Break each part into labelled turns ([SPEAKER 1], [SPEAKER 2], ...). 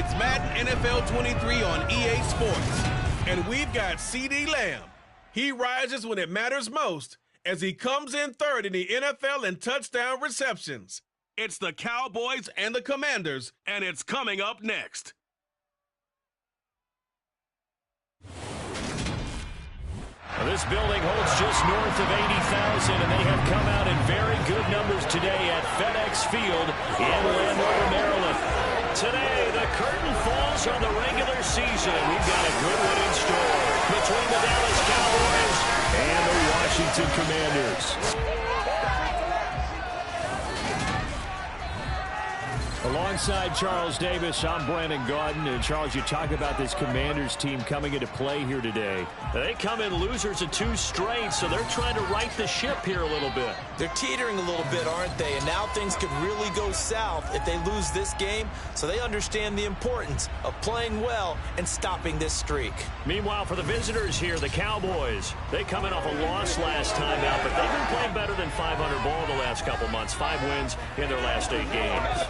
[SPEAKER 1] It's Madden NFL 23 on EA Sports. And we've got CeeDee Lamb. He rises when it matters most as he comes in third in the NFL in touchdown receptions. It's the Cowboys and the Commanders, and it's coming up next.
[SPEAKER 2] This building holds just north of 80,000, and they have come out in very good numbers today at FedEx Field in Landover, Maryland. Today, the curtain falls on the regular season, and we've got a good one in store between the Dallas Cowboys and the Washington Commanders. Alongside Charles Davis, I'm Brandon Gaudin. And Charles, you talk about this Commanders team coming into play here today. They come in losers of 2 straight, so they're trying to right the ship here a little bit.
[SPEAKER 3] They're teetering a little bit, aren't they? And now things could really go south if they lose this game, so they understand the importance of playing well and stopping this streak.
[SPEAKER 2] Meanwhile, for the visitors here, the Cowboys, they come in off a loss last time out, but they've been playing better than 500 ball the last couple months. 5 wins in their last 8 games.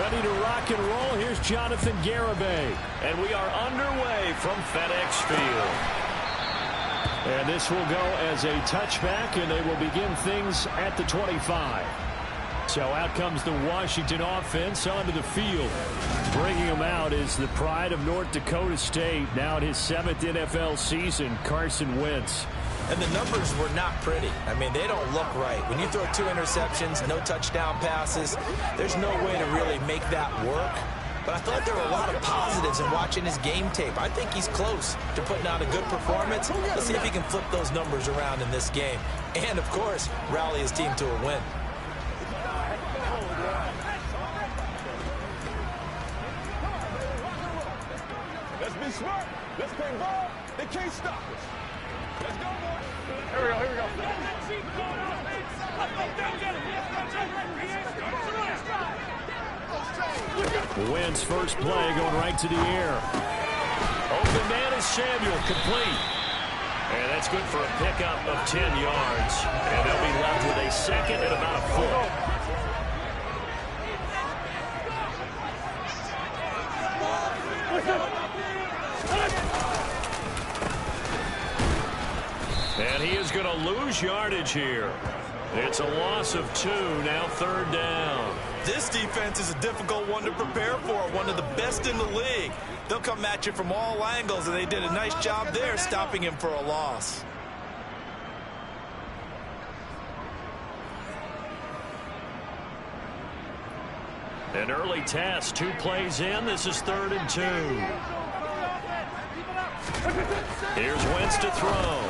[SPEAKER 2] Ready to rock and roll. Here's Jonathan Garibay. And we are underway from FedEx Field. And this will go as a touchback, and they will begin things at the 25. So out comes the Washington offense onto the field. Bringing him out is the pride of North Dakota State, now in his 7th NFL season, Carson Wentz.
[SPEAKER 3] And the numbers were not pretty. I mean, they don't look right. When you throw 2 interceptions, no touchdown passes, there's no way to really make that work. But I thought there were a lot of positives in watching his game tape. I think he's close to putting out a good performance. Let's see if he can flip those numbers around in this game. And, of course, rally his team to a win.
[SPEAKER 4] Let's be smart. Let's play ball. They can't stop us. Let's go, boys. Here we go, here we go.
[SPEAKER 2] Wentz first play going right to the air. Open man is Samuel, complete. And that's good for a pickup of 10 yards. And they'll be left with a second and about a foot. And he is going to lose yardage here. It's a loss of 2, now 3rd down.
[SPEAKER 3] This defense is a difficult one to prepare for, one of the best in the league. They'll come at you from all angles, and they did a nice job there stopping him for a loss.
[SPEAKER 2] An early test, 2 plays in. This is 3rd and 2. Here's Wentz to throw.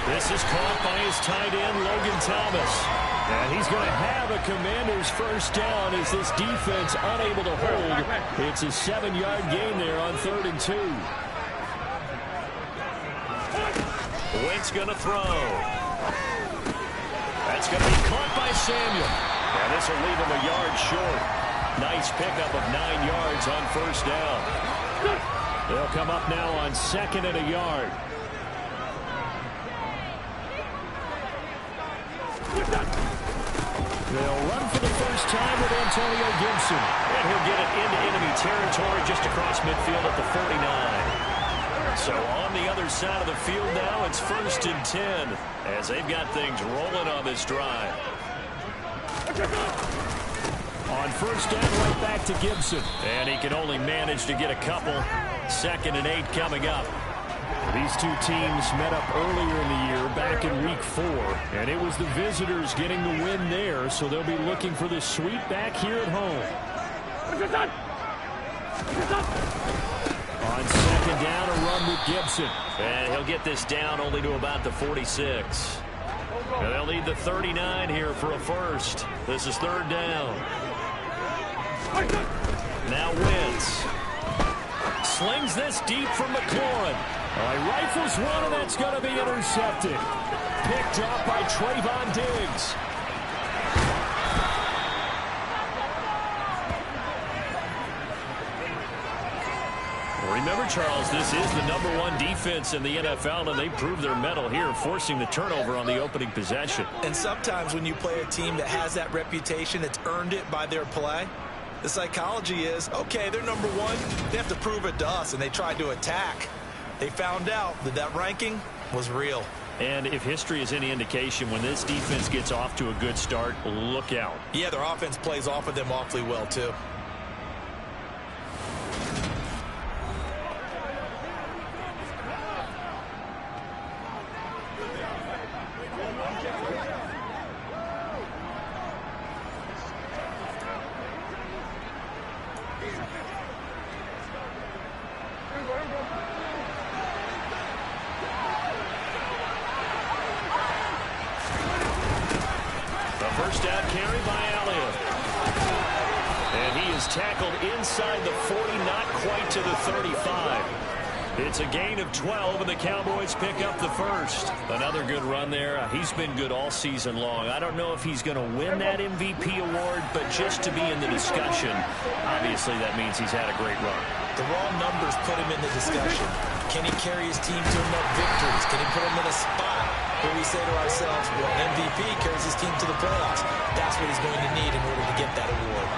[SPEAKER 2] This is caught by his tight end, Logan Thomas. And he's going to have a Commander's first down as this defense unable to hold. It's a 7-yard gain there on 3rd and 2. Wentz going to throw. That's going to be caught by Samuel. And this will leave him a yard short. Nice pickup of 9 yards on first down. They'll come up now on 2nd and a yard. They'll run for the first time with Antonio Gibson. And he'll get it into enemy territory just across midfield at the 49. So on the other side of the field now, it's 1st and 10 as they've got things rolling on this drive. On first down, right back to Gibson. And he can only manage to get a couple. 2nd and 8 coming up. These two teams met up earlier in the year, back in week 4, and it was the visitors getting the win there, so they'll be looking for the sweep back here at home. On 2nd down, a run with Gibson. And he'll get this down only to about the 46. And they'll need the 39 here for a first. This is 3rd down. Now Wentz. Slings this deep from McLaurin. He rifles one, and that's going to be intercepted. Picked up by Trayvon Diggs. Remember, Charles, this is the #1 defense in the NFL, and they proved their mettle here, forcing the turnover on the opening possession.
[SPEAKER 3] And sometimes when you play a team that has that reputation, it's earned it by their play. The psychology is, okay, they're #1. They have to prove it to us, and they tried to attack. They found out that that ranking was real.
[SPEAKER 2] And if history is any indication, when this defense gets off to a good start, look out.
[SPEAKER 3] Yeah, their offense plays off of them awfully well, too.
[SPEAKER 2] First down carry by Elliott. And he is tackled inside the 40, not quite to the 35. It's a gain of 12, and the Cowboys pick up the first. Another good run there. He's been good all season long. I don't know if he's going to win that MVP award, but just to be in the discussion, obviously that means he's had a great run.
[SPEAKER 3] The raw numbers put him in the discussion. Can he carry his team to enough victories? Can he put him in a spot where we say to ourselves, well, an MVP carries his team to the playoffs? That's what he's going to need in order to get that award.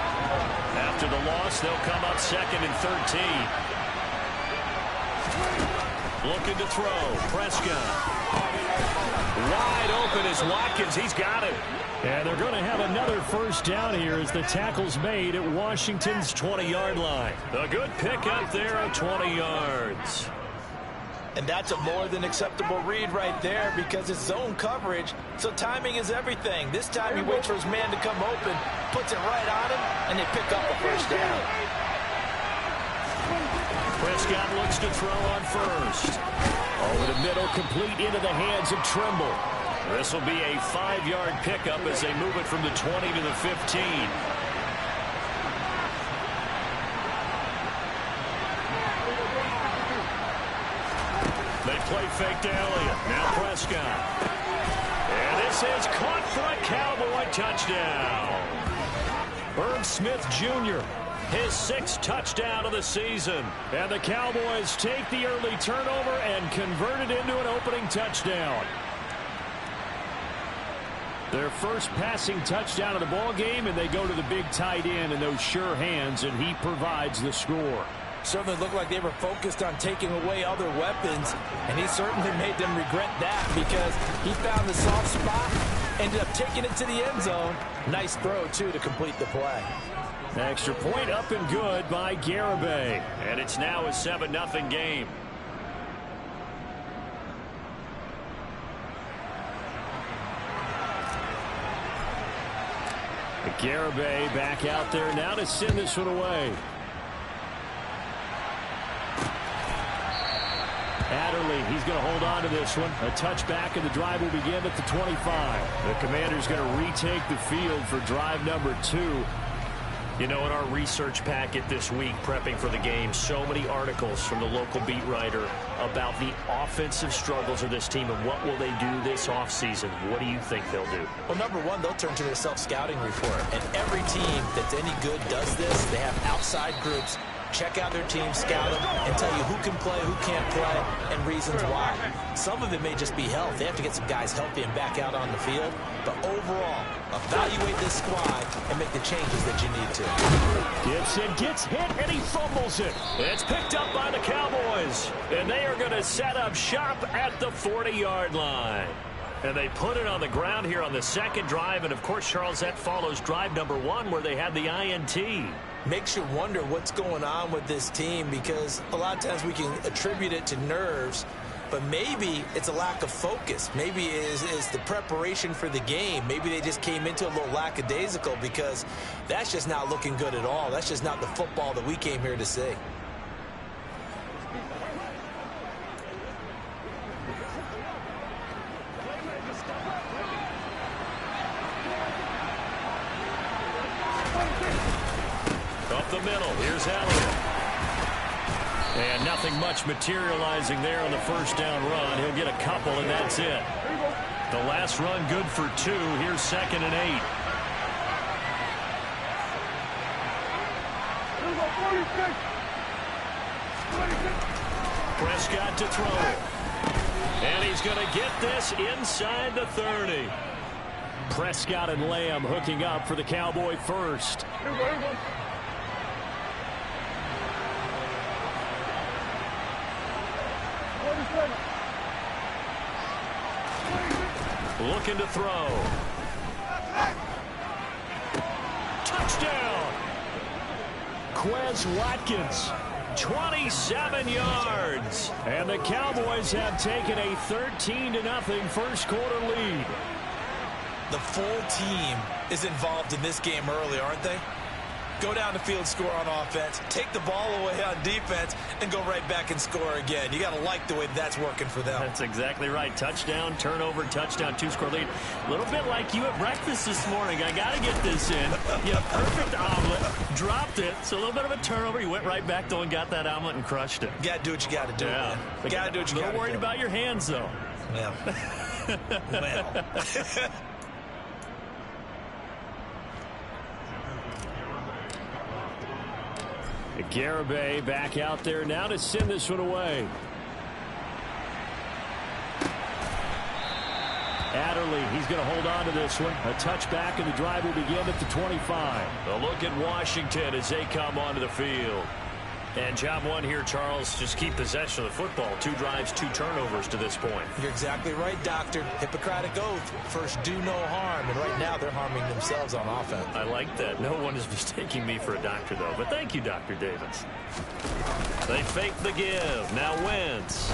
[SPEAKER 2] After the loss, they'll come up 2nd and 13. Looking to throw. Prescott. Wide open is Watkins. He's got it. And they're going to have another first down here as the tackle's made at Washington's 20-yard line. A good pickup there of 20 yards.
[SPEAKER 3] And that's a more than acceptable read right there because it's zone coverage, so timing is everything. This time he waits for his man to come open, puts it right on him, and they pick up a first down.
[SPEAKER 2] Prescott looks to throw on first. Over the middle, complete into the hands of Trimble. This will be a 5-yard pickup as they move it from the 20 to the 15. They play fake to Elliott. Now Prescott. And this is caught for a Cowboy touchdown. Irv Smith Jr., his 6th touchdown of the season. And the Cowboys take the early turnover and convert it into an opening touchdown. Their first passing touchdown of the ball game, and they go to the big tight end in those sure hands, and he provides the score.
[SPEAKER 3] Certainly looked like they were focused on taking away other weapons, and he certainly made them regret that because he found the soft spot, ended up taking it to the end zone. Nice throw, too, to complete the play.
[SPEAKER 2] Extra point up and good by Garibay. And it's now a 7-0 game. Garibay back out there now to send this one away. Adderley, he's going to hold on to this one. A touchback, and the drive will begin at the 25. The Commanders going to retake the field for drive number 2. You know, in our research packet this week, prepping for the game, so many articles from the local beat writer about the offensive struggles of this team and what will they do this offseason. What do you think they'll do?
[SPEAKER 3] Well, number one, they'll turn to their self-scouting report. And every team that's any good does this. They have outside groups. Check out their team, scout them, and tell you who can play, who can't play, and reasons why. Some of it may just be health. They have to get some guys healthy and back out on the field. But overall, evaluate this squad and make the changes that you need to.
[SPEAKER 2] Gibson gets hit, and he fumbles it. It's picked up by the Cowboys. And they are going to set up shop at the 40-yard line. And they put it on the ground here on the second drive. And, of course, Charles, that follows drive number 1 where they had the INT.
[SPEAKER 3] Makes you wonder what's going on with this team because a lot of times we can attribute it to nerves, but maybe it's a lack of focus. Maybe it's the preparation for the game. Maybe they just came into a little lackadaisical because that's just not looking good at all. That's just not the football that we came here to see.
[SPEAKER 2] The middle. Here's Elliott. And nothing much materializing there on the first down run. He'll get a couple, and that's it. The last run good for 2. Here's 2nd and 8. Prescott to throw. And he's going to get this inside the 30. Prescott and Lamb hooking up for the Cowboy first. Looking to throw. Touchdown! Quez Watkins, 27 yards. And the Cowboys have taken a 13-0 first quarter lead.
[SPEAKER 3] The full team is involved in this game early, aren't they? Go down the field, score on offense, take the ball away on defense, and go right back and score again. You got to like the way that's working for them.
[SPEAKER 2] That's exactly right. Touchdown, turnover, touchdown, 2-score lead. A little bit like you at breakfast this morning. I got to get this in. Yeah, perfect omelet. Dropped it. So a little bit of a turnover. You went right back, though, and got that omelet and crushed it.
[SPEAKER 3] You got to do what you got to do, man. You got to do what you got to do.
[SPEAKER 2] A little worried about your hands, though.
[SPEAKER 3] Yeah. Well.
[SPEAKER 2] Garibay back out there now to send this one away. Adderley, he's going to hold on to this one. A touchback, and the drive will begin at the 25. A look at Washington as they come onto the field. And job one here, Charles, just keep possession of the football. 2 drives, 2 turnovers to this point.
[SPEAKER 3] You're exactly right, Doctor. Hippocratic oath. First, do no harm. And right now, they're harming themselves on offense.
[SPEAKER 2] I like that. No one is mistaking me for a doctor, though. But thank you, Dr. Davis. They fake the give. Now Wentz.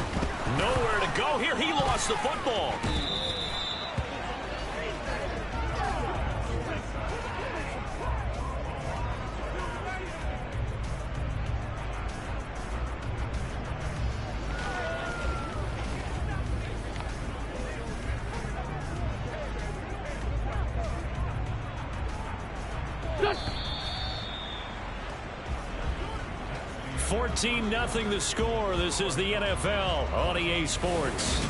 [SPEAKER 2] Nowhere to go here. He lost the football. Nothing the score. This is the NFL on EA Sports.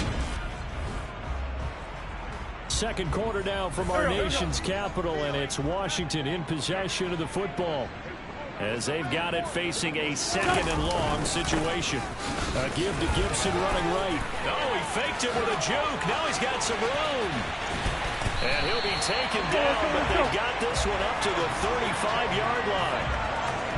[SPEAKER 2] Second quarter now from our nation's capital, and it's Washington in possession of the football as they've got it facing a 2nd and long situation. A give to Gibson running right. Oh, he faked it with a juke. Now he's got some room. And he'll be taken down, but they've got this one up to the 35-yard line.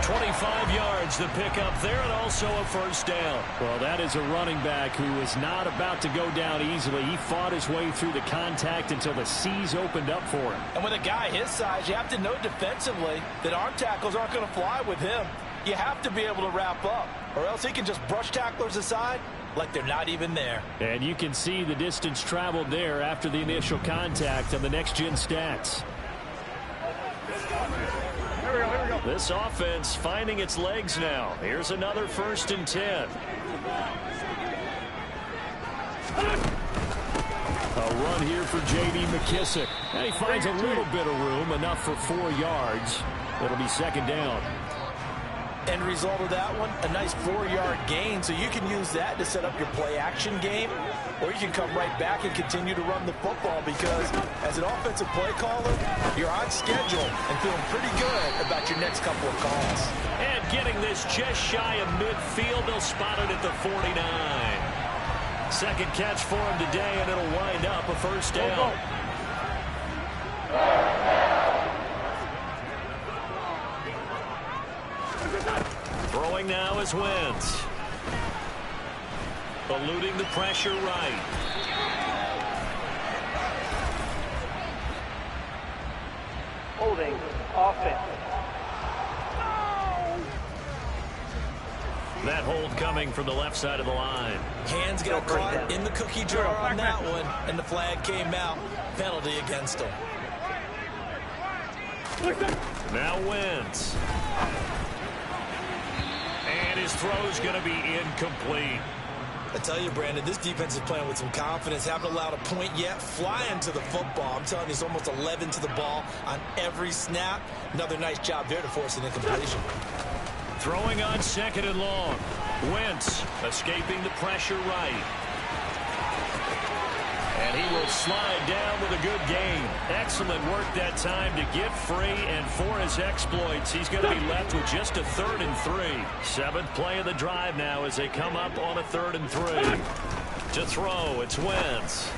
[SPEAKER 2] 25 yards to pick up there, and also a first down. Well, that is a running back who is not about to go down easily. He fought his way through the contact until the C's opened up for him.
[SPEAKER 3] And with a guy his size, you have to know defensively that arm tackles aren't going to fly with him. You have to be able to wrap up, or else he can just brush tacklers aside like they're not even there.
[SPEAKER 2] And you can see the distance traveled there after the initial contact on the next-gen stats. This offense finding its legs now. Here's another 1st and 10. A run here for J.D. McKissick. And he finds a little bit of room, enough for 4 yards. It'll be 2nd down.
[SPEAKER 3] End result of that one, a nice 4-yard gain, so you can use that to set up your play-action game, or you can come right back and continue to run the football because as an offensive play caller, you're on schedule and feeling pretty good about your next couple of calls.
[SPEAKER 2] And getting this just shy of midfield, they'll spot it at the 49. Second catch for him today, and it'll wind up a first down. Throwing now is Wentz. Eluding the pressure right.
[SPEAKER 5] Holding offense.
[SPEAKER 2] That hold coming from the left side of the line.
[SPEAKER 3] Hands got caught in the cookie jar on that one, and the flag came out. Penalty against him.
[SPEAKER 2] Now Wentz. And his throw's going to be incomplete.
[SPEAKER 3] I tell you, Brandon, this defense is playing with some confidence. Haven't allowed a point yet. Flying to the football. I'm telling you, it's almost 11 to the ball on every snap. Another nice job there to force an incompletion.
[SPEAKER 2] Throwing on 2nd and long. Wentz escaping the pressure right. And he will slide down with a good gain. Excellent work that time to get free, and for his exploits, he's going to be left with just a 3rd and 3. 7th play of the drive now as they come up on a 3rd and 3. To throw, it's Wentz.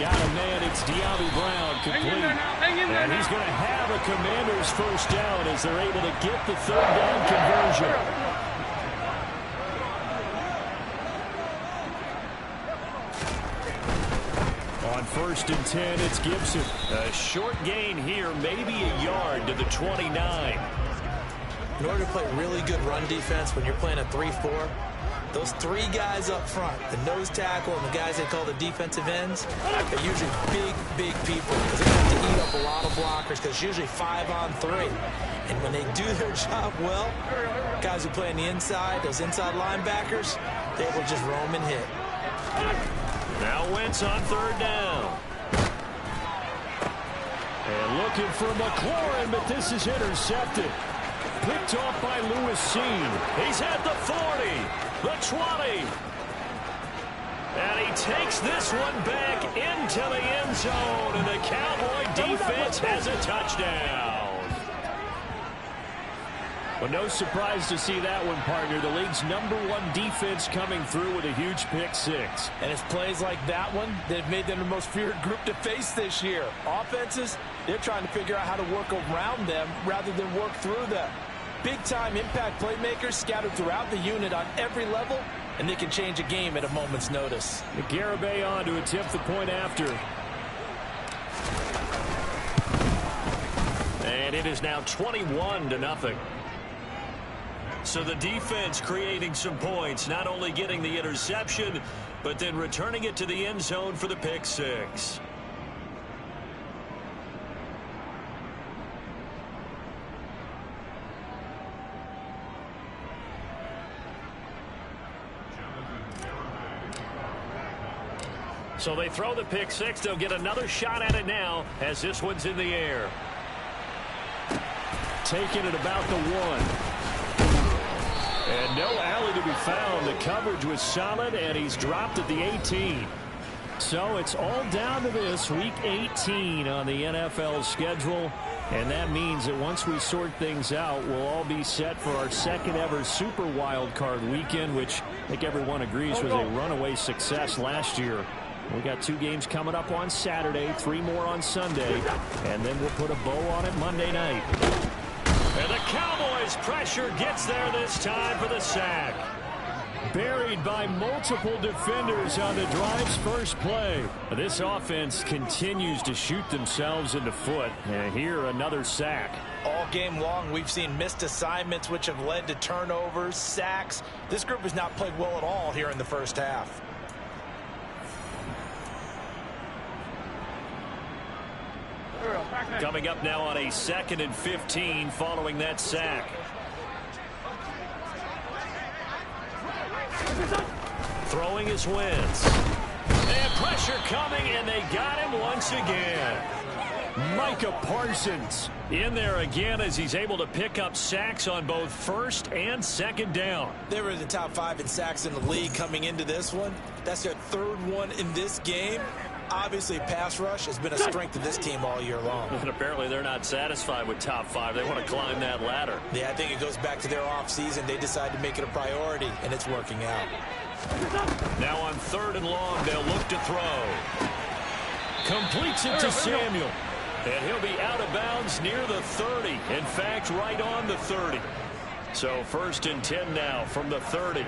[SPEAKER 2] Got a man, it's De'Ami Brown, complete. And he's going to have a Commander's first down as they're able to get the 3rd down conversion. On 1st and 10, it's Gibson. A short gain here, maybe a yard to the 29.
[SPEAKER 3] In order to play really good run defense when you're playing a 3-4, those 3 guys up front, the nose tackle and the guys they call the defensive ends, they're usually big people because they have to eat up a lot of blockers because it's usually 5-on-3. And when they do their job well, guys who play on the inside, those inside linebackers, they will just roam and hit.
[SPEAKER 2] Now Wentz on 3rd down. And looking for McLaurin, but this is intercepted. Picked off by Lewis Seen. He's at the 40, the 20. And he takes this one back into the end zone, and the Cowboy defense has a touchdown. Well, no surprise to see that one, partner. The league's #1 defense coming through with a huge pick six.
[SPEAKER 3] And it's plays like that one that have made them the most feared group to face this year. Offenses, they're trying to figure out how to work around them rather than work through them. Big-time impact playmakers scattered throughout the unit on every level, and they can change a game at a moment's notice.
[SPEAKER 2] Garibay on to attempt the point after. And it is now 21-0. So the defense creating some points, not only getting the interception, but then returning it to the end zone for the pick six. So they throw the pick six. They'll get another shot at it now as this one's in the air. Taking it about the 1. And no alley to be found. The coverage was solid, and he's dropped at the 18. So it's all down to this, Week 18 on the NFL schedule. And that means that once we sort things out, we'll all be set for our second ever Super Wild Card weekend, which I think everyone agrees was a runaway success last year. We got 2 games coming up on Saturday, 3 more on Sunday, and then we'll put a bow on it Monday night. And the Cowboys' pressure gets there this time for the sack. Buried by multiple defenders on the drive's first play. This offense continues to shoot themselves in the foot. And here, another sack.
[SPEAKER 3] All game long, we've seen missed assignments, which have led to turnovers, sacks. This group has not played well at all here in the first half.
[SPEAKER 2] Coming up now on a 2nd and 15 following that sack. Throwing his Wentz. And pressure coming, and they got him once again. Micah Parsons in there again as he's able to pick up sacks on both 1st and 2nd down.
[SPEAKER 3] They were in the top 5 in sacks in the league coming into this one. That's their 3rd one in this game. Obviously, pass rush has been a strength of this team all year long.
[SPEAKER 2] And apparently they're not satisfied with top 5. They want to climb that ladder.
[SPEAKER 3] Yeah, I think it goes back to their offseason. They decided to make it a priority, and it's working out.
[SPEAKER 2] Now on 3rd and long, they'll look to throw. Completes it to Samuel. And he'll be out of bounds near the 30. In fact, right on the 30. So 1st and 10 now from the 30.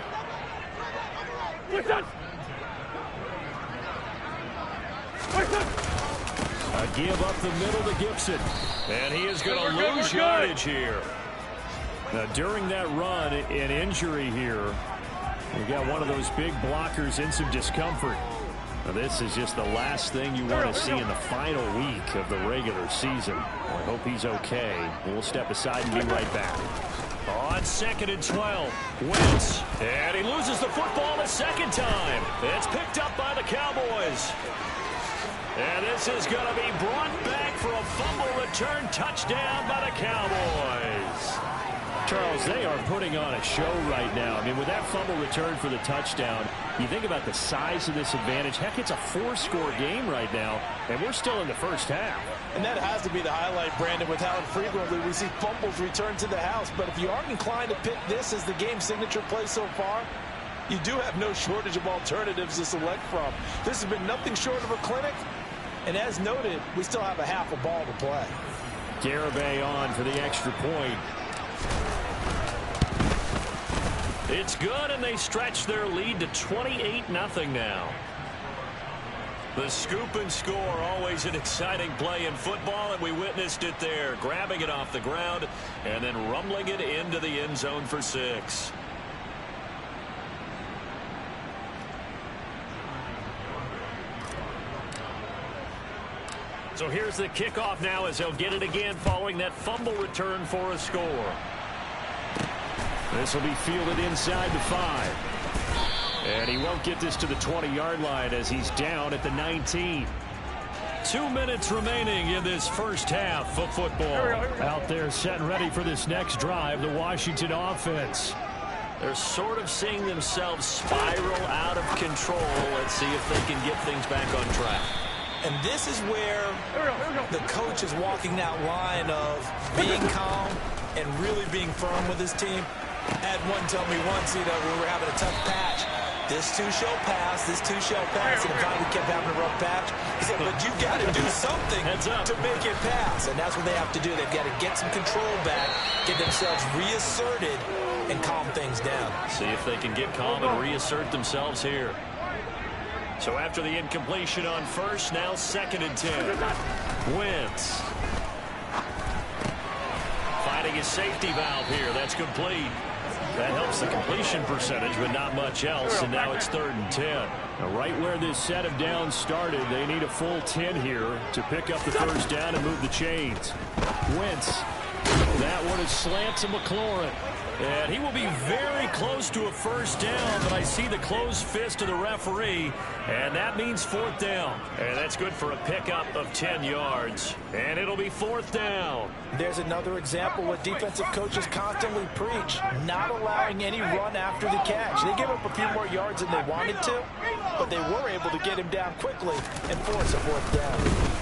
[SPEAKER 2] A give up the middle to Gibson. And he is going to lose yardage here. Now, during that run, an injury here. We got one of those big blockers in some discomfort. Now, this is just the last thing you want to see in the final week of the regular season. I hope he's okay. We'll step aside and be right back. On 2nd and 12, Wentz. And he loses the football a 2nd time. It's picked up by the Cowboys. And this is going to be brought back for a fumble return touchdown by the Cowboys. Charles, they are putting on a show right now. I mean, with that fumble return for the touchdown, you think about the size of this advantage. Heck, it's a 4-score game right now, and we're still in the first half.
[SPEAKER 3] And that has to be the highlight, Brandon, with how infrequently we see fumbles return to the house. But if you aren't inclined to pick this as the game signature play so far, you do have no shortage of alternatives to select from. This has been nothing short of a clinic. And as noted, we still have a half a ball to play.
[SPEAKER 2] Garibay on for the extra point. It's good, and they stretch their lead to 28-0 now. The scoop and score, always an exciting play in football, and we witnessed it there, grabbing it off the ground and then rumbling it into the end zone for 6. So here's the kickoff now as they'll get it again following that fumble return for a score. This will be fielded inside the 5. And he won't get this to the 20-yard line as he's down at the 19. 2 minutes remaining in this first half of football. Out there set and ready for this next drive, the Washington offense. They're sort of seeing themselves spiral out of control. Let's see if they can get things back on track.
[SPEAKER 3] And this is where the coach is walking that line of being calm and really being firm with his team. I had one tell me once, we were having a tough patch. This too shall pass, this too shall pass. And finally we kept having a rough patch. He said, but you got to do something to make it pass. And that's what they have to do. They've got to get some control back, get themselves reasserted, and calm things down.
[SPEAKER 2] See if they can get calm and reassert themselves here. So after the incompletion on first, now 2nd and 10. Wentz finding his safety valve here. That's complete. That helps the completion percentage, but not much else. And now it's 3rd and 10.
[SPEAKER 6] Now, right where this set of downs started, they need a full 10 here to pick up the first down and move the chains. Wentz. That one is slant to McLaurin.
[SPEAKER 2] And he will be very close to a first down, but I see the closed fist of the referee, and that means 4th down. And that's good for a pickup of 10 yards. And it'll be 4th down.
[SPEAKER 3] There's another example what defensive coaches constantly preach, not allowing any run after the catch. They gave up a few more yards than they wanted to, but they were able to get him down quickly and force a 4th down.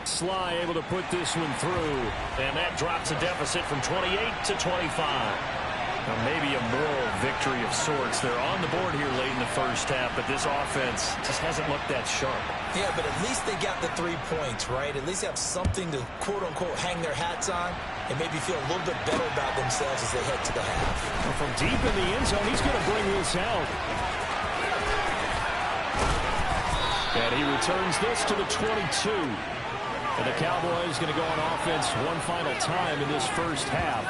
[SPEAKER 2] Sly able to put this one through, and that drops a deficit from 28 to 25. Now maybe a moral victory of sorts. They're on the board here late in the first half, but this offense just hasn't looked that sharp.
[SPEAKER 3] Yeah, but at least they got the 3 points, right? At least have something to, quote-unquote, hang their hats on and maybe feel a little bit better about themselves as they head to the half.
[SPEAKER 6] Well, from deep in the end zone, he's going to bring this out. And he returns this to the 22. And the Cowboys going to go on offense one final time in this first half.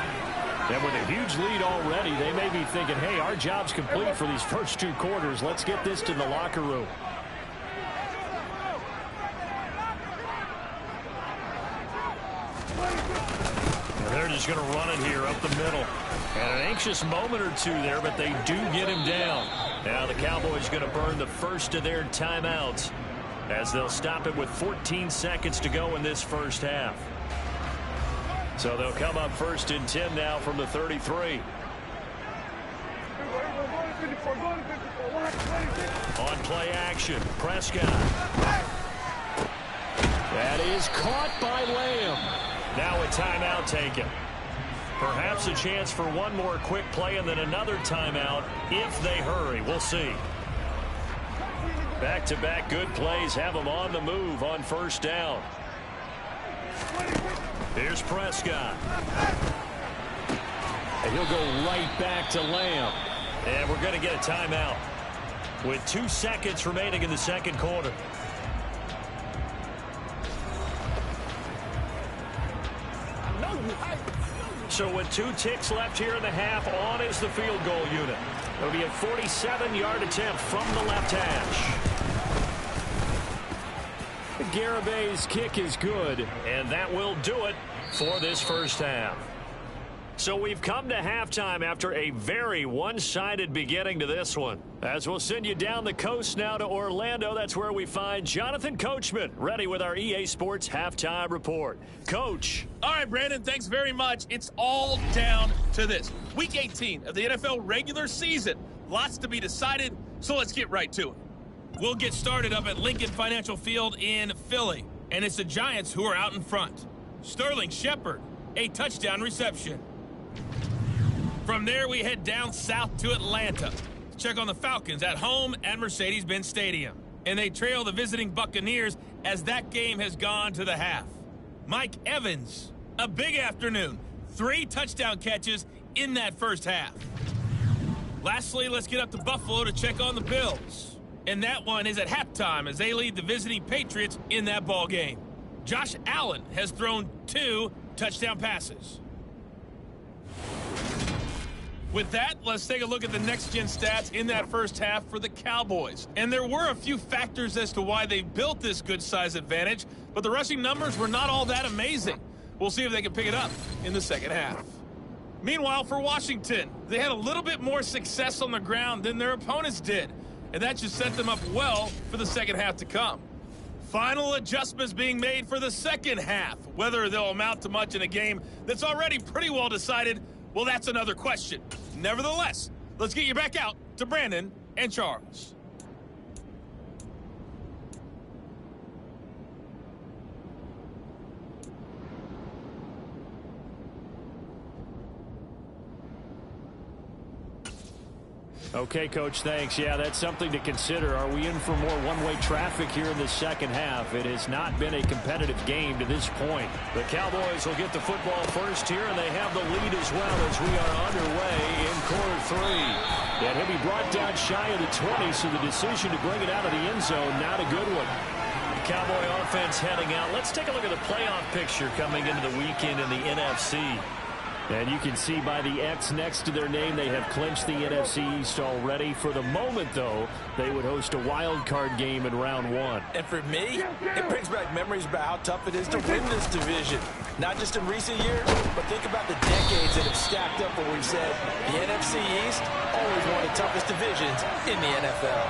[SPEAKER 6] And with a huge lead already, they may be thinking, hey, our job's complete for these first 2 quarters. Let's get this to the locker room.
[SPEAKER 2] And they're just going to run it here up the middle. And an anxious moment or two there, but they do get him down. Now the Cowboys going to burn the first of their timeouts, as they'll stop it with 14 seconds to go in this first half. So they'll come up 1st and 10 now from the 33. On play action, Prescott.
[SPEAKER 6] That is caught by Lamb.
[SPEAKER 2] Now a timeout taken. Perhaps a chance for one more quick play and then another timeout if they hurry. We'll see. Back-to-back good plays have them on the move on first down. Here's Prescott.
[SPEAKER 6] And he'll go right back to Lamb.
[SPEAKER 2] And we're going to get a timeout with 2 seconds remaining in the second quarter. So with 2 ticks left here in the half, on is the field goal unit. It'll be a 47-yard attempt from the left hash.
[SPEAKER 6] Garabay's kick is good.
[SPEAKER 2] And that will do it for this first half. So we've come to halftime after a very one-sided beginning to this one. As we'll send you down the coast now to Orlando, that's where we find Jonathan Coachman, ready with our EA Sports Halftime Report. Coach.
[SPEAKER 7] All right, Brandon, thanks very much. It's all down to this. Week 18 of the NFL regular season. Lots to be decided, so let's get right to it. We'll get started up at Lincoln Financial Field in Philly, and it's the Giants who are out in front. Sterling Shepard, a touchdown reception. From there, we head down south to Atlanta. Check on the Falcons at home at Mercedes-Benz Stadium. And they trail the visiting Buccaneers as that game has gone to the half. Mike Evans, a big afternoon. 3 touchdown catches in that first half. Lastly, let's get up to Buffalo to check on the Bills. And that one is at halftime as they lead the visiting Patriots in that ball game. Josh Allen has thrown 2 touchdown passes. With that, let's take a look at the next-gen stats in that first half for the Cowboys. And there were a few factors as to why they built this good-size advantage, but the rushing numbers were not all that amazing. We'll see if they can pick it up in the second half. Meanwhile, for Washington, they had a little bit more success on the ground than their opponents did, and that just set them up well for the second half to come. Final adjustments being made for the second half. Whether they'll amount to much in a game that's already pretty well decided, well, that's another question. Nevertheless, let's get you back out to Brandon and Charles.
[SPEAKER 6] Okay, Coach, thanks. Yeah, that's something to consider. Are we in for more one-way traffic here in the second half? It has not been a competitive game to this point.
[SPEAKER 2] The Cowboys will get the football first here, and they have the lead as well as we are underway in quarter 3.
[SPEAKER 6] And he'll be brought down shy of the 20, so the decision to bring it out of the end zone, not a good one.
[SPEAKER 2] The Cowboy offense heading out. Let's take a look at the playoff picture coming into the weekend in the NFC.
[SPEAKER 6] And you can see by the X next to their name, they have clinched the NFC East already. For the moment, though, they would host a wild card game in round 1.
[SPEAKER 3] And for me, it brings back memories about how tough it is to win this division. Not just in recent years, but think about the decades that have stacked up where we've said the NFC East, always one of the toughest divisions in the NFL.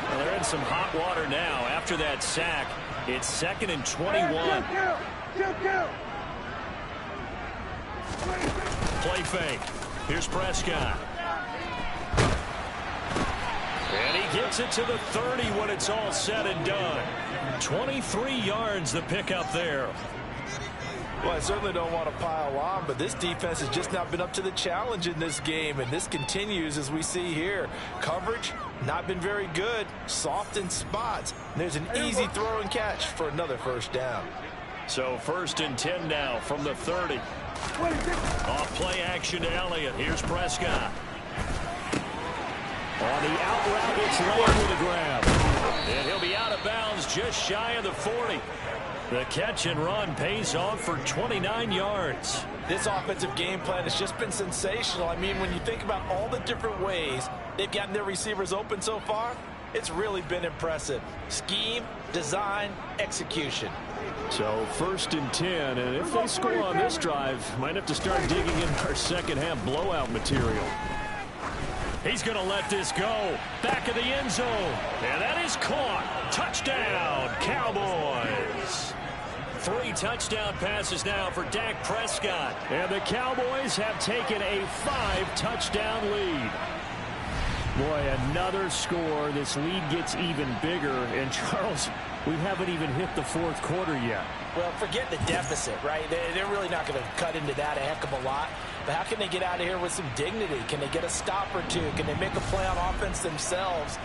[SPEAKER 2] Well, they're in some hot water now. After that sack, it's 2nd and 21. Play fake. Here's Prescott. And he gets it to the 30 when it's all said and done. 23 yards the pickup there.
[SPEAKER 3] Well, I certainly don't want to pile on, but this defense has just not been up to the challenge in this game, and this continues as we see here. Coverage, not been very good, soft in spots. There's an easy throw and catch for another first down.
[SPEAKER 2] So 1st and 10 now from the 30. Off play action to Elliott. Here's Prescott.
[SPEAKER 6] On the out route, it's Lane with a grab.
[SPEAKER 2] And he'll be out of bounds just shy of the 40. The catch and run pays off for 29 yards.
[SPEAKER 3] This offensive game plan has just been sensational. I mean, when you think about all the different ways they've gotten their receivers open so far, it's really been impressive. Scheme, design, execution.
[SPEAKER 6] So 1st and 10, and if they score on this drive, might have to start digging in our second half blowout material.
[SPEAKER 2] He's going to let this go. Back of the end zone. And that is caught. Touchdown, Cowboys. 3 touchdown passes now for Dak Prescott.
[SPEAKER 6] And the Cowboys have taken a 5-touchdown lead. Boy, another score. This lead gets even bigger. And Charles, we haven't even hit the 4th quarter yet.
[SPEAKER 3] Well, forget the deficit, right? They're really not going to cut into that a heck of a lot. But how can they get out of here with some dignity? Can they get a stop or two? Can they make a play on offense themselves?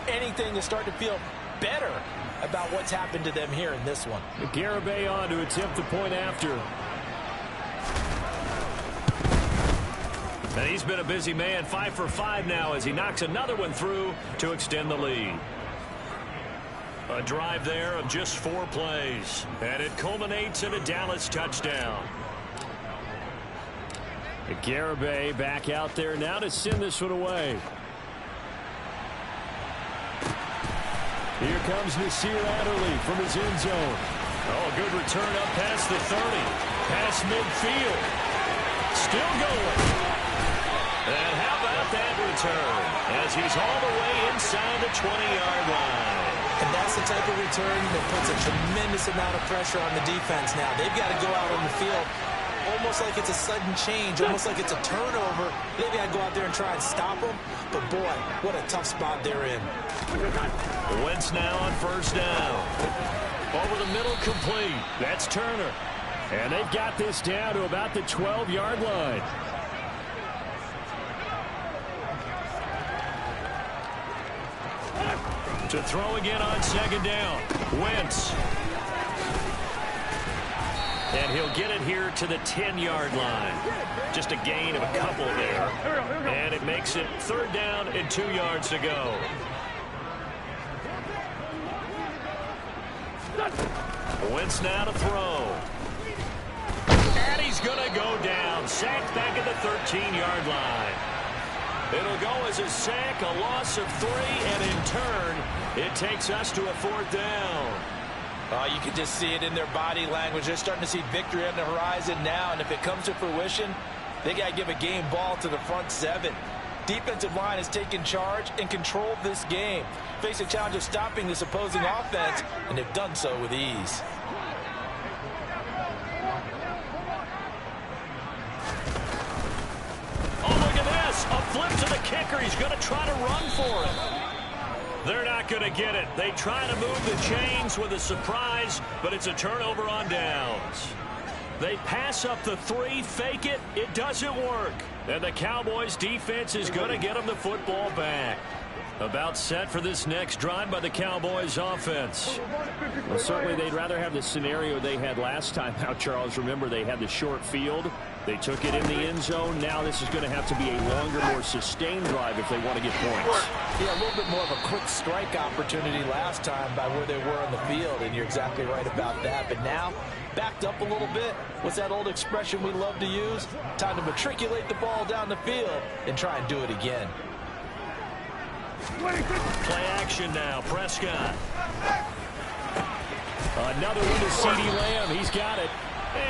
[SPEAKER 3] Anything to start to feel better about what's happened to them here in this one.
[SPEAKER 6] Garibay on to attempt the point after.
[SPEAKER 2] And he's been a busy man, 5 for 5 now as he knocks another one through to extend the lead. A drive there of just 4 plays. And it culminates in a Dallas touchdown.
[SPEAKER 6] Garibay back out there now to send this one away. Here comes Nasir Adderley from his end zone.
[SPEAKER 2] Oh, good return up past the 30. Past midfield. Still going. And how about that return? As he's all the way inside the 20-yard line.
[SPEAKER 3] And that's the type of return that puts a tremendous amount of pressure on the defense now. They've got to go out on the field almost like it's a sudden change, almost like it's a turnover. They've got to go out there and try and stop them. But, boy, what a tough spot they're in.
[SPEAKER 2] Wentz now on 1st down.
[SPEAKER 6] Over the middle, complete. That's Turner. And they've got this down to about the 12-yard line.
[SPEAKER 2] To throw again on 2nd down. Wentz. And he'll get it here to the 10-yard line. Just a gain of a couple there. And it makes it 3rd down and 2 yards to go. Wentz now to throw. And he's going to go down. Sacked back at the 13-yard line. It'll go as a sack, a loss of 3, and in turn, it takes us to a 4th down.
[SPEAKER 3] You can just see it in their body language. They're starting to see victory on the horizon now, and if it comes to fruition, they got to give a game ball to the front 7. Defensive line has taken charge and controlled this game. Face a challenge of stopping this opposing offense, and they've done so with ease.
[SPEAKER 2] Oh, look at this. A flip to the kicker. He's going to try to run for it. They're not going to get it. They try to move the chains with a surprise, but it's a turnover on downs. They pass up the three, fake it. It doesn't work. And the Cowboys defense is going to get them the football back. About set for this next drive by the Cowboys offense.
[SPEAKER 6] Well, certainly they'd rather have the scenario they had last time out, Charles. Remember, they had the short field. They took it in the end zone. Now this is going to have to be a longer, more sustained drive if they want to get points.
[SPEAKER 3] Yeah, a little bit more of a quick strike opportunity last time by where they were on the field, and you're exactly right about that. But now, backed up a little bit. What's that old expression we love to use? Time to matriculate the ball down the field and try and do it again.
[SPEAKER 2] Play action now. Prescott. Another one to CeeDee Lamb. He's got it.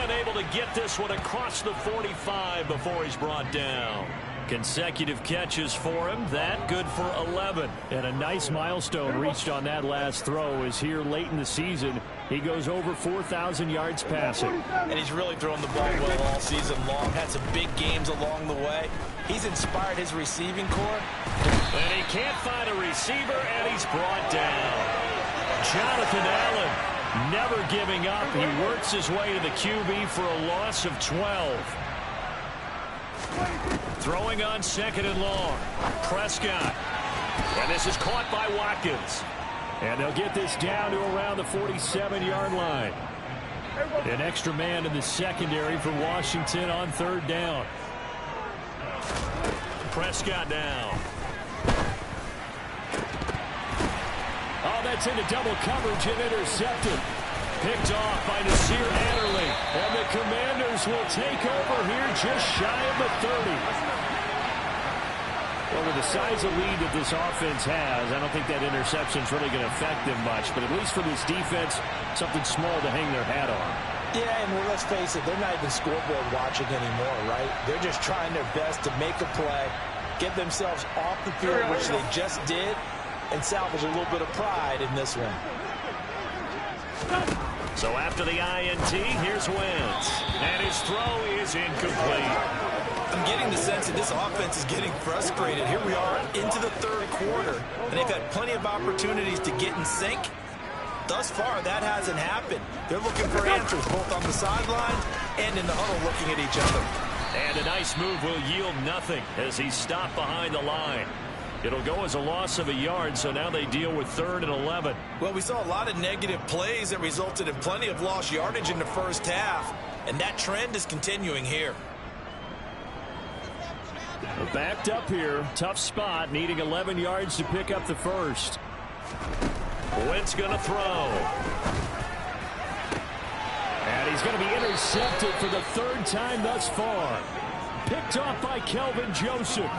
[SPEAKER 2] And able to get this one across the 45 before he's brought down. Consecutive catches for him. That good for 11.
[SPEAKER 6] And a nice milestone reached on that last throw is here late in the season. He goes over 4,000 yards passing.
[SPEAKER 3] And he's really thrown the ball well all season long. Had some big games along the way. He's inspired his receiving corps.
[SPEAKER 2] And he can't find a receiver, and he's brought down. Jonathan Allen, never giving up. He works his way to the QB for a loss of 12. Throwing on second and long. Prescott. And this is caught by Watkins.
[SPEAKER 6] And they'll get this down to around the 47-yard line. An extra man in the secondary for Washington on third down.
[SPEAKER 2] Prescott now.
[SPEAKER 6] Oh, that's into double coverage and intercepted. Picked off by Nasir Adderley. And the Commanders will take over here just shy of the 30. Well, with the size of lead that this offense has, I don't think that interception is really going to affect them much. But at least for this defense, something small to hang their hat on.
[SPEAKER 3] Yeah, and well, let's face it, they're not even scoreboard watching anymore, right? They're just trying their best to make a play, get themselves off the field, which they just did, and salvage a little bit of pride in this one.
[SPEAKER 2] So after the INT, here's Wentz. And his throw is incomplete.
[SPEAKER 3] I'm getting the sense that this offense is getting frustrated. Here we are into the third quarter, and they've had plenty of opportunities to get in sync. Thus far, that hasn't happened. They're looking for answers both on the sideline and in the huddle looking at each other.
[SPEAKER 2] And a nice move will yield nothing as he's stopped behind the line. It'll go as a loss of a yard, so now they deal with 3rd and 11.
[SPEAKER 3] Well, we saw a lot of negative plays that resulted in plenty of lost yardage in the first half, and that trend is continuing here.
[SPEAKER 6] Backed up here. Tough spot, needing 11 yards to pick up the first.
[SPEAKER 2] Wentz going to throw.
[SPEAKER 6] And he's going to be intercepted for the 3rd time thus far. Picked off by Kelvin Joseph.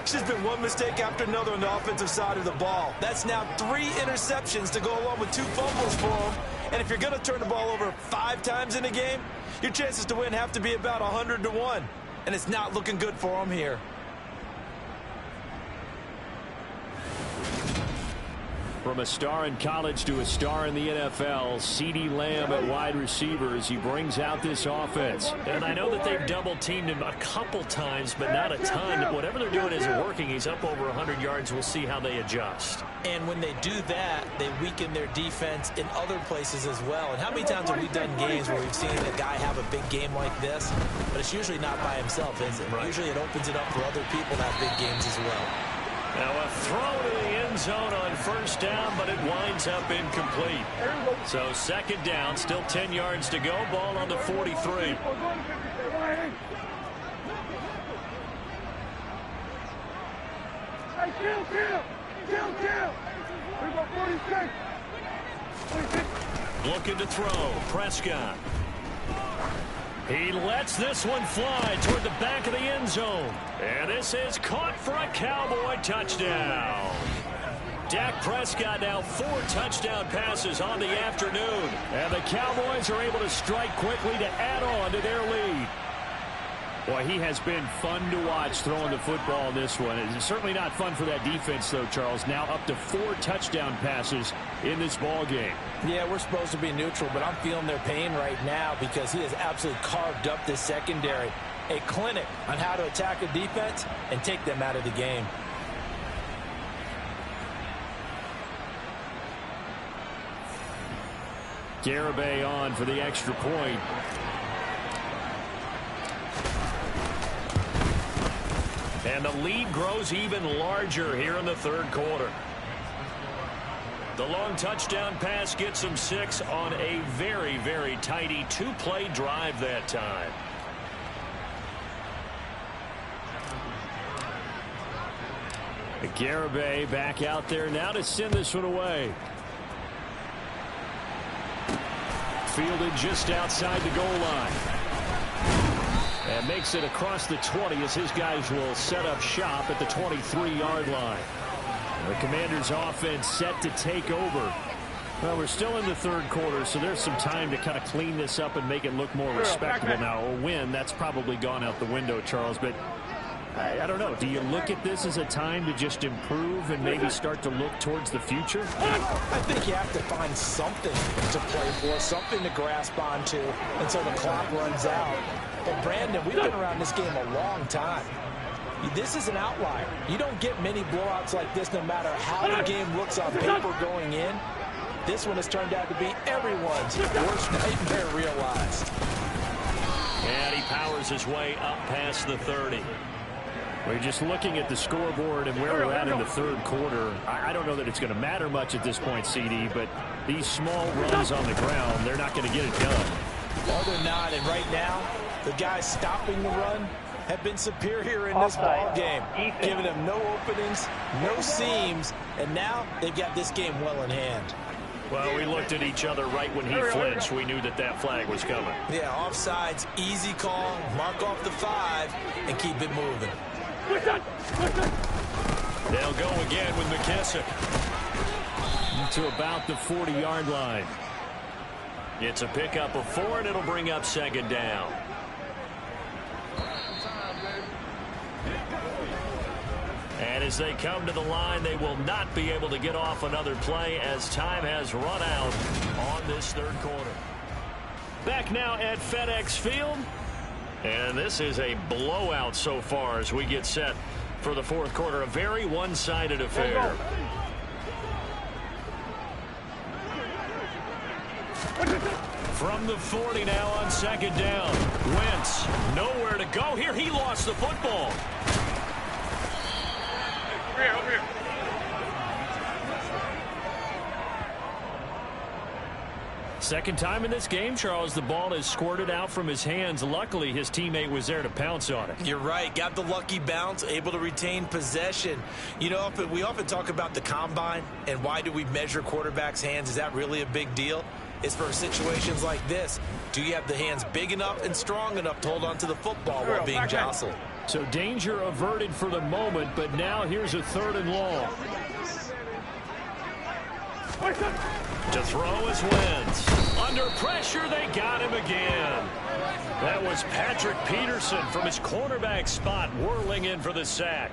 [SPEAKER 3] It's just been one mistake after another on the offensive side of the ball. That's now 3 interceptions to go along with 2 fumbles for him. And if you're going to turn the ball over 5 times in a game, your chances to win have to be about 100-1. And it's not looking good for him here.
[SPEAKER 6] From a star in college to a star in the NFL, CeeDee Lamb at wide receiver as he brings out this offense.
[SPEAKER 2] And I know that they've double-teamed him a couple times, but not a ton. Whatever they're doing isn't working. He's up over 100 yards. We'll see how they adjust.
[SPEAKER 3] And when they do that, they weaken their defense in other places as well. And how many times have we done games where we've seen a guy have a big game like this? But it's usually not by himself, is it? Right. Usually it opens it up for other people to have big games as well.
[SPEAKER 2] Now a throw to the end zone on first down, but it winds up incomplete. So 2nd down, still 10 yards to go. Ball on the 43. Looking to throw. Prescott. He lets this one fly toward the back of the end zone. And this is caught for a Cowboy touchdown. Dak Prescott now 4 touchdown passes on the afternoon.
[SPEAKER 6] And the Cowboys are able to strike quickly to add on to their lead. Boy, he has been fun to watch throwing the football in this one. It's certainly not fun for that defense, though, Charles. Now up to 4 touchdown passes in this ball game.
[SPEAKER 3] Yeah, we're supposed to be neutral, but I'm feeling their pain right now because he has absolutely carved up this secondary. A clinic on how to attack a defense and take them out of the game.
[SPEAKER 6] Garibay on for the extra point. And the lead grows even larger here in the third quarter. The long touchdown pass gets them 6 on a very, very tidy 2-play drive that time. Garibay back out there now to send this one away. Fielded just outside the goal line. And makes it across the 20 as his guys will set up shop at the 23-yard line. The Commanders' offense set to take over. Well, we're still in the third quarter, so there's some time to kind of clean this up and make it look more respectable now. A win, that's probably gone out the window, Charles, but I don't know. Do you look at this as a time to just improve and maybe start to look towards the future?
[SPEAKER 3] I think you have to find something to play for, something to grasp onto until the clock runs out. But, Brandon, we've been around this game a long time. This is an outlier. You don't get many blowouts like this no matter how the game looks on paper going in. This one has turned out to be everyone's worst nightmare realized.
[SPEAKER 6] And he powers his way up past the 30. We're just looking at the scoreboard and where we're at in the third quarter. I don't know that it's going to matter much at this point, CD, but these small runs on the ground, they're not going to get it done.
[SPEAKER 3] Well, they're not, and right now, the guys stopping the run have been superior in this ball game, giving them no openings, no seams, and now they've got this game well in hand.
[SPEAKER 6] Well, we looked at each other right when he flinched. We knew that that flag was coming.
[SPEAKER 3] Yeah, offsides, easy call, mark off the 5, and keep it moving.
[SPEAKER 6] They'll go again with McKissick. To about the 40-yard line. It's a pickup of 4, and it'll bring up second down. And as they come to the line, they will not be able to get off another play as time has run out on this third quarter. Back now at FedEx Field. And this is a blowout so far as we get set for the fourth quarter. A very one-sided affair. From the 40 now on second down. Wentz nowhere to go here. He lost the football.
[SPEAKER 7] Over here.
[SPEAKER 6] Second time in this game, Charles, the ball is squirted out from his hands. Luckily, his teammate was there to pounce on it.
[SPEAKER 3] You're right. Got the lucky bounce, able to retain possession. You know, we often talk about the combine and why do we measure quarterbacks' hands. Is that really a big deal? It's for situations like this. Do you have the hands big enough and strong enough to hold on to the football while being jostled?
[SPEAKER 6] So danger averted for the moment, but now here's a 3rd and long. To throw is Wentz. Under pressure, they got him again. That was Patrick Peterson from his cornerback spot whirling in for the sack.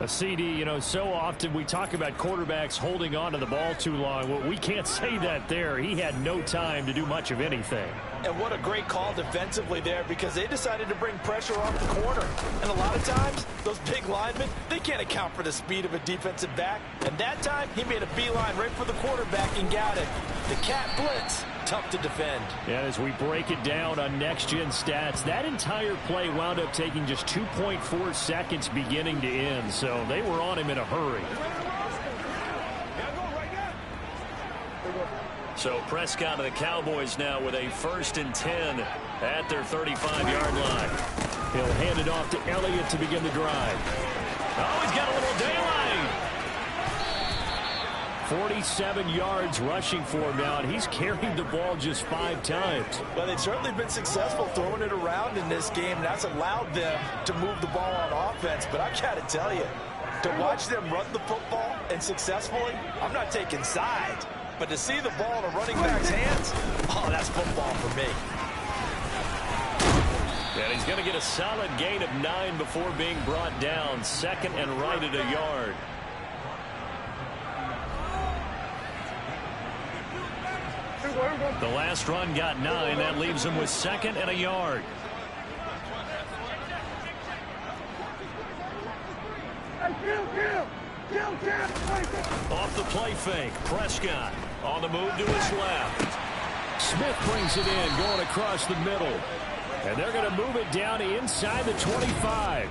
[SPEAKER 6] A CD, you know, so often we talk about quarterbacks holding on to the ball too long. Well, we can't say that there. He had no time to do much of anything.
[SPEAKER 3] And what a great call defensively there, because they decided to bring pressure off the corner. And a lot of times, those big linemen, they can't account for the speed of a defensive back. And that time, he made a beeline right for the quarterback and got it. The cat blitz, tough to defend.
[SPEAKER 6] Yeah, as we break it down on next-gen stats, that entire play wound up taking just 2.4 seconds beginning to end. So they were on him in a hurry. So Prescott and the Cowboys now with a 1st and 10 at their 35-yard line. He'll hand it off to Elliott to begin the drive. Oh, he's got a little daylight. 47 yards rushing for him now, and he's carried the ball just 5 times.
[SPEAKER 3] Well, they've certainly been successful throwing it around in this game. That's allowed them to move the ball on offense. But I got to tell you, to watch them run the football and successfully, I'm not taking sides. But to see the ball in a running back's hands, oh, that's football for me.
[SPEAKER 6] And he's going to get a solid gain of 9 before being brought down. 2nd and right at a yard. The last run got 9. That leaves him with 2nd and a yard. Off the play fake, Prescott on the move to his left. Smith brings it in, going across the middle. And they're going to move it down inside the 25.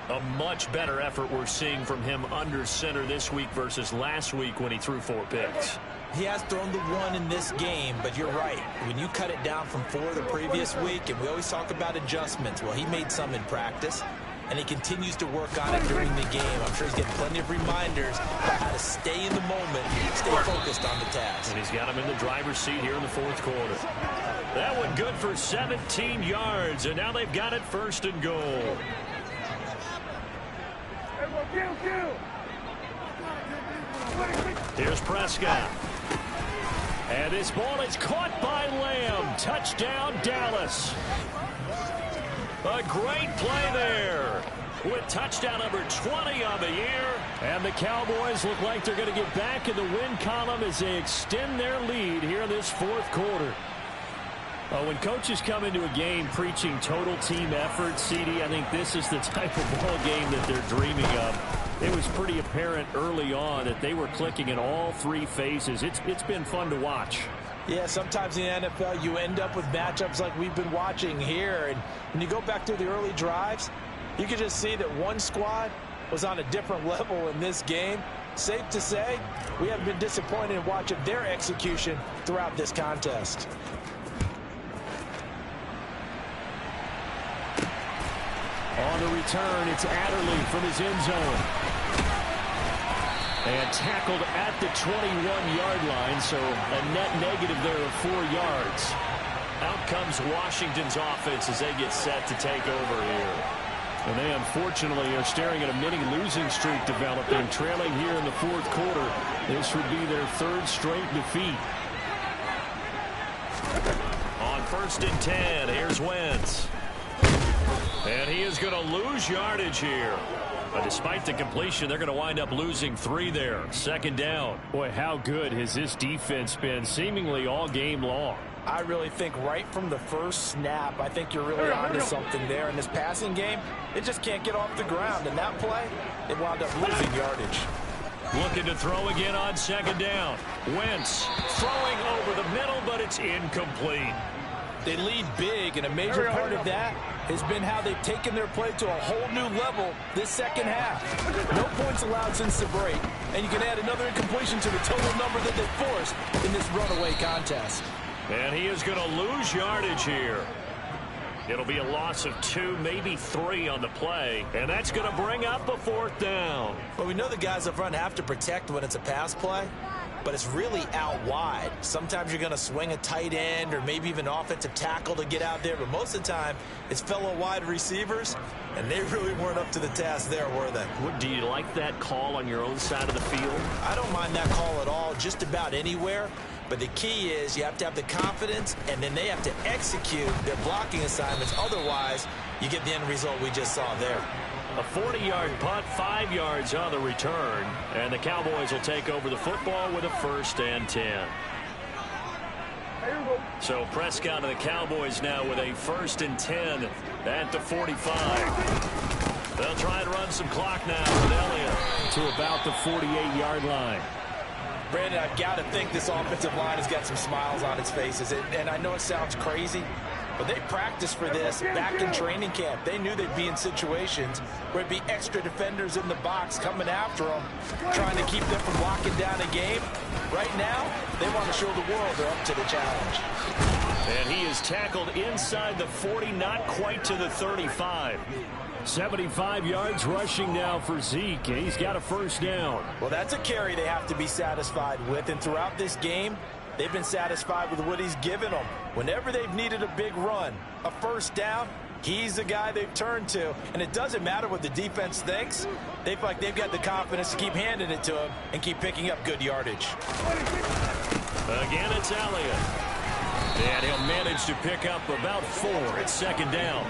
[SPEAKER 2] A much better effort we're seeing from him under center this week versus last week when he threw 4 picks.
[SPEAKER 3] He has thrown the 1 in this game, but you're right. When you cut it down from 4 the previous week, and we always talk about adjustments, well, he made some in practice, and he continues to work on it during the game. I'm sure he's getting plenty of reminders about how to stay in the moment, stay focused on the task.
[SPEAKER 2] And he's got him in the driver's seat here in the 4th quarter. That one good for 17 yards, and now they've got it 1st and goal. Here's Prescott. And this ball is caught by Lamb. Touchdown, Dallas. A great play there with touchdown number 20 on the year. And the Cowboys look like they're going to get back in the win column as they extend their lead here in this 4th quarter. When coaches come into a game preaching total team effort, CD, I think this is the type of ball game that they're dreaming of. It was pretty apparent early on that they were clicking in all 3 phases. It's been fun to watch.
[SPEAKER 3] Yeah, sometimes in the NFL you end up with matchups like we've been watching here. And when you go back to the early drives, you can just see that one squad was on a different level in this game. Safe to say, we haven't been disappointed in watching their execution throughout this contest.
[SPEAKER 6] On the return, it's Adderley from his end zone. And tackled at the 21-yard line, so a net negative there of 4 yards.
[SPEAKER 2] Out comes Washington's offense as they get set to take over here.
[SPEAKER 6] And they unfortunately are staring at a mini losing streak developing, trailing here in the 4th quarter. This would be their 3rd straight defeat.
[SPEAKER 2] On 1st and 10, here's Wentz. And he is going to lose yardage here. But despite the completion, they're going to wind up losing 3 there. 2nd down.
[SPEAKER 6] Boy, how good has this defense been seemingly all game long?
[SPEAKER 3] I really think right from the first snap, I think you're really onto something there. In this passing game, it just can't get off the ground. And that play, it wound up losing yardage.
[SPEAKER 2] Looking to throw again on 2nd down. Wentz throwing over the middle, but it's incomplete.
[SPEAKER 3] They lead big, and a major part of that has been how they've taken their play to a whole new level this 2nd half. No points allowed since the break, and you can add another incompletion to the total number that they forced in this runaway contest.
[SPEAKER 2] And he is going to lose yardage here. It'll be a loss of 2, maybe 3 on the play, and that's going to bring up a 4th down.
[SPEAKER 3] Well, we know the guys up front have to protect when it's a pass play, but it's really out wide. Sometimes you're going to swing a tight end or maybe even offensive tackle to get out there, but most of the time it's fellow wide receivers, and they really weren't up to the task there, were they?
[SPEAKER 2] Do you like that call on your own side of the field?
[SPEAKER 3] I don't mind that call at all, just about anywhere. But the key is you have to have the confidence, and then they have to execute their blocking assignments. Otherwise, you get the end result we just saw there.
[SPEAKER 2] A 40-yard punt, 5 yards on the return, and the Cowboys will take over the football with a 1st and 10. So Prescott and the Cowboys now with a 1st and 10 at the 45. They'll try and run some clock now with Elliott
[SPEAKER 6] to about the 48-yard line.
[SPEAKER 3] Brandon, I've got to think this offensive line has got some smiles on its faces. And I know it sounds crazy, but they practiced for this back in training camp. They knew they'd be in situations where it'd be extra defenders in the box coming after them, trying to keep them from locking down a game. Right now, they want to show the world they're up to the challenge.
[SPEAKER 2] And he is tackled inside the 40, not quite to the 35.
[SPEAKER 6] 75 yards rushing now for Zeke. He's got a 1st down.
[SPEAKER 3] Well, that's a carry they have to be satisfied with. And throughout this game, they've been satisfied with what he's given them. Whenever they've needed a big run, a 1st down, he's the guy they've turned to. And it doesn't matter what the defense thinks. They feel like they've got the confidence to keep handing it to him and keep picking up good yardage.
[SPEAKER 2] Again, it's Elliott. And he'll manage to pick up about 4 at 2nd down.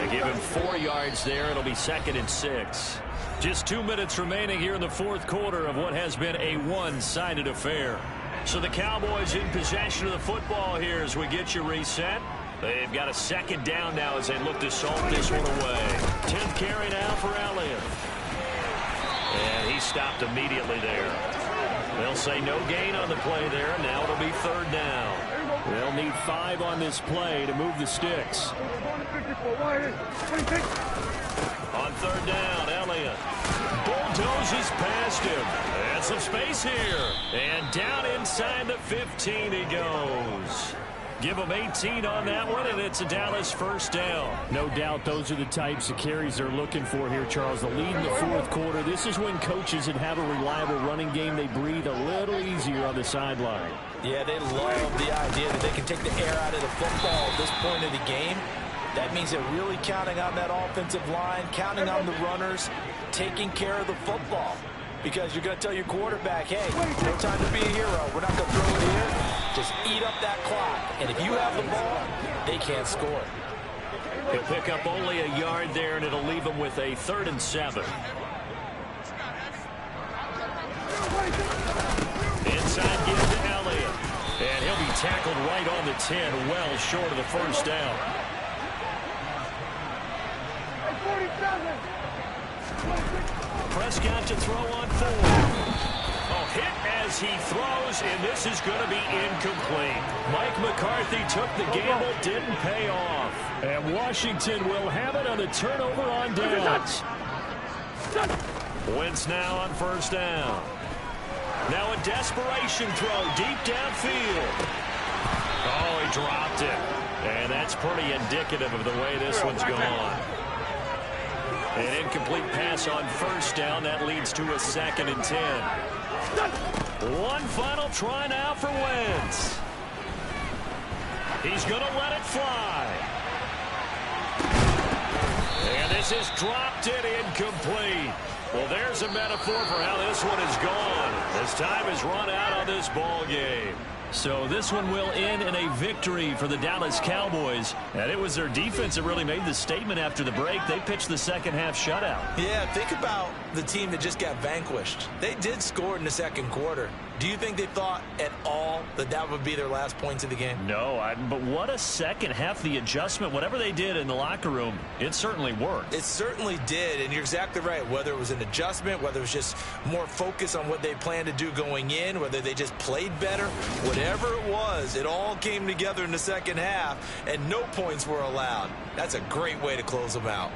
[SPEAKER 2] They give him 4 yards there. It'll be 2nd and 6. Just 2 minutes remaining here in the 4th quarter of what has been a one-sided affair. So the Cowboys in possession of the football here as we get you reset. They've got a 2nd down now as they look to salt this one away. 10th carry now for Elliott. And he stopped immediately there. They'll say no gain on the play there. Now it'll be third down.
[SPEAKER 6] They'll need 5 on this play to move the sticks.
[SPEAKER 2] On third down, Elliott bulldozes past him. And some space here. And down inside the 15 he goes. Give them 18 on that one, and it's a Dallas first down.
[SPEAKER 6] No doubt those are the types of carries they're looking for here, Charles. The lead in the fourth quarter. This is when coaches that have a reliable running game, they breathe a little easier on the sideline.
[SPEAKER 3] Yeah, they love the idea that they can take the air out of the football at this point of the game. That means they're really counting on that offensive line, counting on the runners, taking care of the football. Because you're going to tell your quarterback, hey, no time to be a hero. We're not going to throw it here. Just eat up that clock. And if you have the ball, they can't score.
[SPEAKER 2] He'll pick up only a yard there, and it'll leave him with a 3rd and 7. Inside give to Elliott. And he'll be tackled right on the 10, well short of the first down. Prescott to throw on 4. Oh, hit as he throws, and this is going to be incomplete. Mike McCarthy took the gamble, didn't pay off.
[SPEAKER 6] And Washington will have it on the turnover on downs.
[SPEAKER 2] Wentz now on first down. Now a desperation throw deep downfield. Oh, he dropped it. And that's pretty indicative of the way this one's gone. An incomplete pass on first down. That leads to a 2nd and 10. One final try now for Wentz. He's going to let it fly. And this is dropped it incomplete. Well, there's a metaphor for how this one is gone. This time has run out on this ball game.
[SPEAKER 6] So this one will end in a victory for the Dallas Cowboys. And it was their defense that really made the statement after the break. They pitched the second half shutout.
[SPEAKER 3] Yeah, think about the team that just got vanquished. They did score in the second quarter. Do you think they thought at all that that would be their last points of the game?
[SPEAKER 6] No, but what a second half. The adjustment, whatever they did in the locker room, it certainly worked.
[SPEAKER 3] It certainly did, and you're exactly right. Whether it was an adjustment, whether it was just more focus on what they planned to do going in, whether they just played better, whatever it was, it all came together in the second half, and no points were allowed. That's a great way to close them out.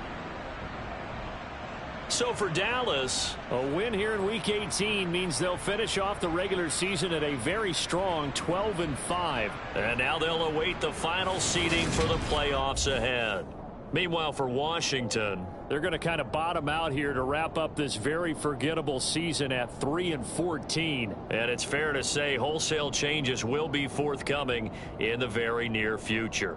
[SPEAKER 6] So for Dallas, a win here in Week 18 means they'll finish off the regular season at a very strong 12-5.
[SPEAKER 2] And now they'll await the final seeding for the playoffs ahead. Meanwhile, for Washington,
[SPEAKER 6] they're going to kind of bottom out here to wrap up this very forgettable season at 3-14.
[SPEAKER 2] And it's fair to say wholesale changes will be forthcoming in the very near future.